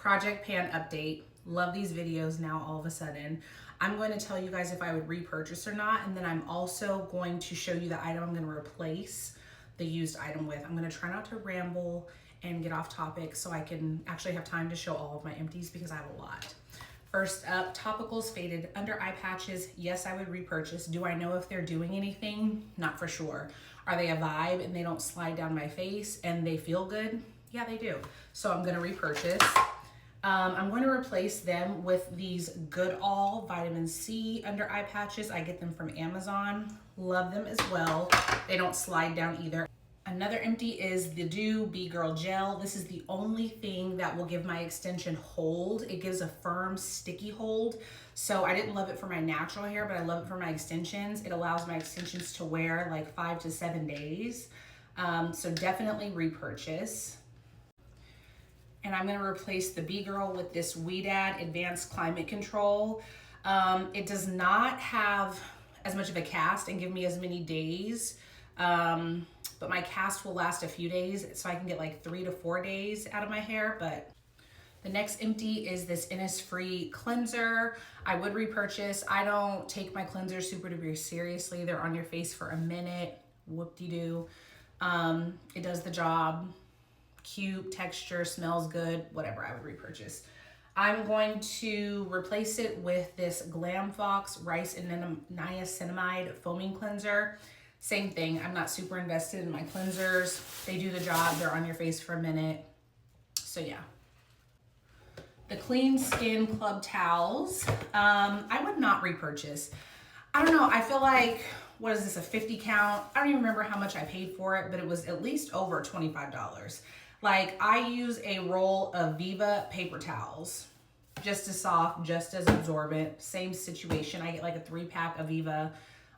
Project Pan update. Love these videos now all of a sudden. I'm going to tell you guys if I would repurchase or not, and then I'm also going to show you the item I'm going to replace the used item with. I'm going to try not to ramble and get off topic so I can actually have time to show all of my empties because I have a lot. First up, topicals faded under eye patches. Yes, I would repurchase. Do I know if they're doing anything? Not for sure. Are they a vibe and they don't slide down my face and they feel good? Yeah, they do. So I'm going to repurchase. I'm going to replace them with these Goodall Vitamin C under eye patches. I get them from Amazon. Love them as well. They don't slide down either. Another empty is the Dew B-Girl Gel. This is the only thing that will give my extension hold. It gives a firm, sticky hold. So I didn't love it for my natural hair, but I love it for my extensions. It allows my extensions to wear like 5 to 7 days. So definitely repurchase. And I'm gonna replace the B-Girl with this Weedad Advanced Climate Control. It does not have as much of a cast and give me as many days, but my cast will last a few days, so I can get like 3 to 4 days out of my hair. But the next empty is this Innisfree cleanser. I would repurchase. I don't take my cleansers super duper seriously. They're on your face for a minute, whoop-de-doo. It does the job. Cute, texture, smells good, whatever. I would repurchase. I'm going to replace it with this Glam Fox Rice and Niacinamide Foaming Cleanser. Same thing. I'm not super invested in my cleansers. They do the job. They're on your face for a minute. So yeah. The Clean Skin Club Towels. I would not repurchase. I don't know. I feel like, what is this, a 50 count? I don't even remember how much I paid for it, but it was at least over $25. Like, I use a roll of Viva paper towels. Just as soft, just as absorbent. Same situation. I get like a 3-pack of Viva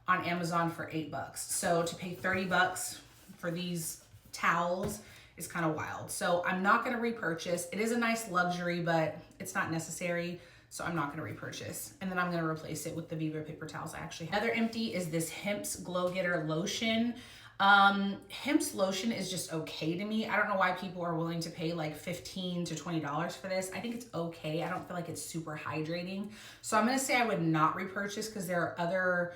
on Amazon for $8. So to pay $30 for these towels is kind of wild. So I'm not going to repurchase. It is a nice luxury, but it's not necessary. So I'm not going to repurchase. And then I'm going to replace it with the Viva paper towels I actually have. Another empty is this Hemp's Glow Getter Lotion. Hemp's lotion is just okay to me. I don't know why people are willing to pay like $15 to $20 for this. I think it's okay. I don't feel like it's super hydrating. So I'm going to say I would not repurchase because there are other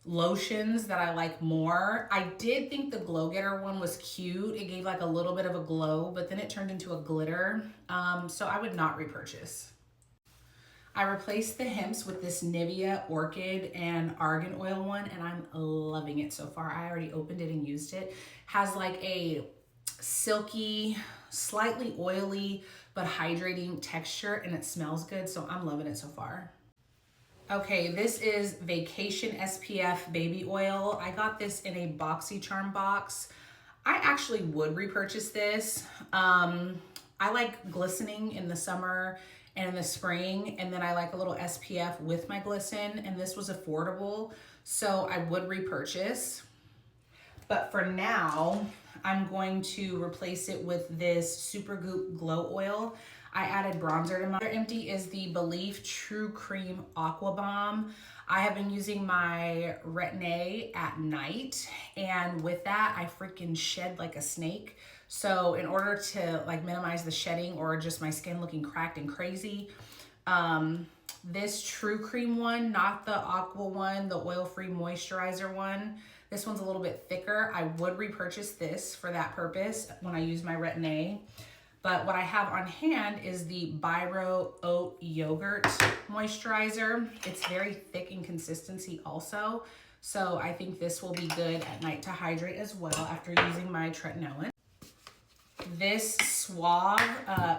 lotions that I like more. I did think the Glow Getter one was cute. It gave like a little bit of a glow, but then it turned into a glitter. So I would not repurchase. I replaced the Hemp's with this Nivea Orchid and Argan Oil one, and I'm loving it so far. I already opened it and used it. Has like a silky, slightly oily, but hydrating texture, and it smells good, so I'm loving it so far. Okay, this is Vacation SPF Baby Oil. I got this in a BoxyCharm box. I actually would repurchase this. I like glistening in the summer and in the spring, and then I like a little SPF with my glisten, and this was affordable, so I would repurchase. But for now, I'm going to replace it with this Supergoop Glow Oil. I added bronzer to my. Another empty is the Belif True Cream Aqua Bomb. I have been using my Retin-A at night, and with that, I freaking shed like a snake. So in order to like minimize the shedding or just my skin looking cracked and crazy, this True Cream one, not the Aqua one, the oil-free moisturizer one, this one's a little bit thicker. I would repurchase this for that purpose when I use my Retin-A. But what I have on hand is the Biro Oat Yogurt Moisturizer. It's very thick in consistency also. So I think this will be good at night to hydrate as well after using my tretinoin. This Suave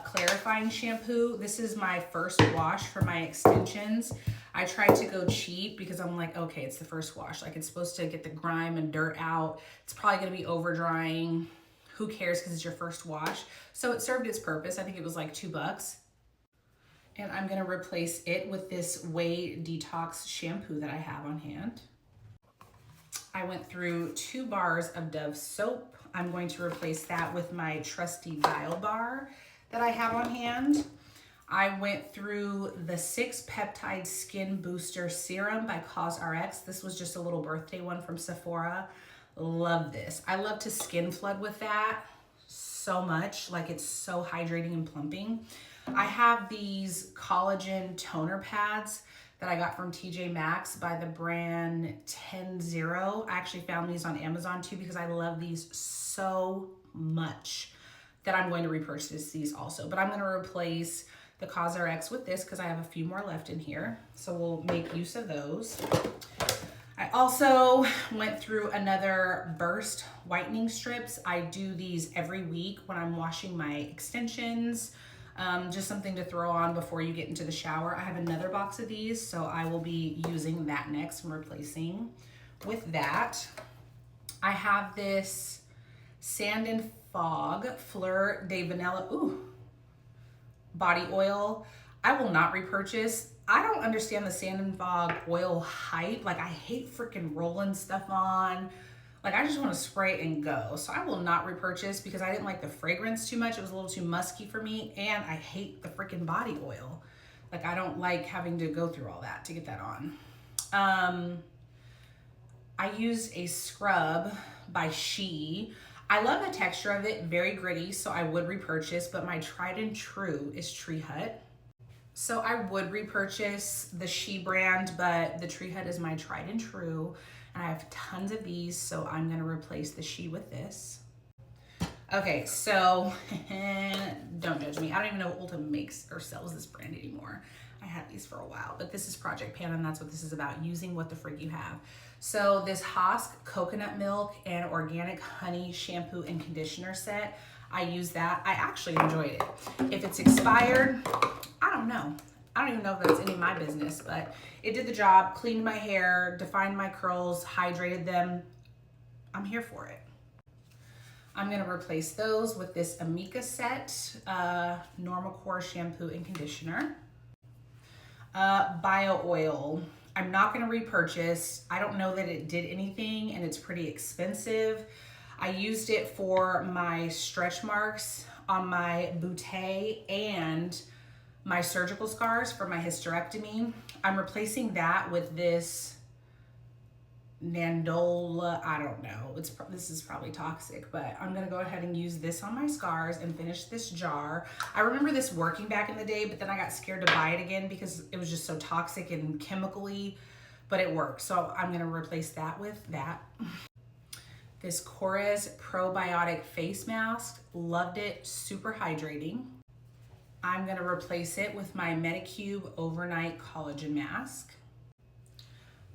clarifying shampoo. This is my first wash for my extensions. I tried to go cheap because I'm like, okay, it's the first wash. Like, it's supposed to get the grime and dirt out. It's probably gonna be over drying. Who cares because it's your first wash? So it served its purpose. I think it was like $2. And I'm gonna replace it with this Way Detox shampoo that I have on hand. I went through 2 bars of Dove soap. I'm going to replace that with my trusty Dial Bar that I have on hand. I went through the 6 Peptide Skin Booster Serum by COSRX. This was just a little birthday one from Sephora. Love this. I love to skin flood with that so much. Like, it's so hydrating and plumping. I have these collagen toner pads that I got from TJ Maxx by the brand 10-0. I actually found these on Amazon too because I love these so much that I'm going to repurchase these also. But I'm going to replace the COSRX with this because I have a few more left in here. So we'll make use of those. I also went through another Burst whitening strips. I do these every week when I'm washing my extensions. Just something to throw on before you get into the shower. I have another box of these, so I will be using that next and replacing with that. I have this Sand and Fog Fleur de Vanilla body oil. I will not repurchase. I don't understand the Sand and Fog oil hype. Like, I hate freaking rolling stuff on. Like, I just want to spray and go. So I will not repurchase because I didn't like the fragrance too much. It was a little too musky for me. And I hate the freaking body oil. Like, I don't like having to go through all that to get that on. I used a scrub by She. I love the texture of it, very gritty, so I would repurchase, but my tried and true is Tree Hut. So I would repurchase the She brand, but the Tree Hut is my tried and true. And I have tons of these, so I'm gonna replace the She with this. Okay, so don't judge me. I don't even know if Ulta makes or sells this brand anymore. I had these for a while, but this is Project Pan, and that's what this is about, using what the frig you have. So this Hosk coconut milk and organic honey shampoo and conditioner set, I use that. I actually enjoyed it. If it's expired, I don't know. I don't even know if that's any of my business, but it did the job, cleaned my hair, defined my curls, hydrated them. I'm here for it. I'm gonna replace those with this Amika set, Normal Core shampoo and conditioner. Bio oil. I'm not gonna repurchase. I don't know that it did anything and it's pretty expensive. I used it for my stretch marks on my bootay and my surgical scars for my hysterectomy. I'm replacing that with this Nandola, I don't know. This is probably toxic, but I'm gonna go ahead and use this on my scars and finish this jar. I remember this working back in the day, but then I got scared to buy it again because it was just so toxic and chemically, but it worked. So I'm gonna replace that with that. This Korres probiotic face mask, loved it, super hydrating. I'm gonna replace it with my Medicube overnight collagen mask.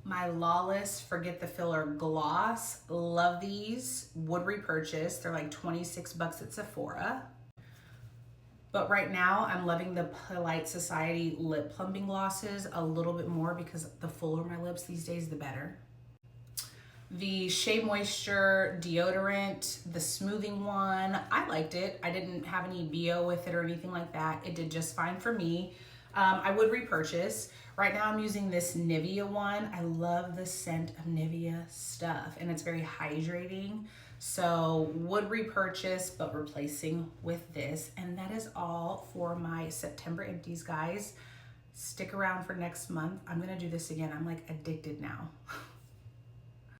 My Lawless Forget the Filler gloss, love these, would repurchase. They're like 26 bucks at Sephora. But right now I'm loving the Polite Society lip plumping glosses a little bit more because the fuller my lips these days, the better. The Shea Moisture deodorant, the smoothing one, I liked it. I didn't have any BO with it or anything like that. It did just fine for me. I would repurchase. Right now I'm using this Nivea one. I love the scent of Nivea stuff and it's very hydrating. So would repurchase, but replacing with this. And that is all for my September empties, guys. Stick around for next month. I'm gonna do this again. I'm like addicted now.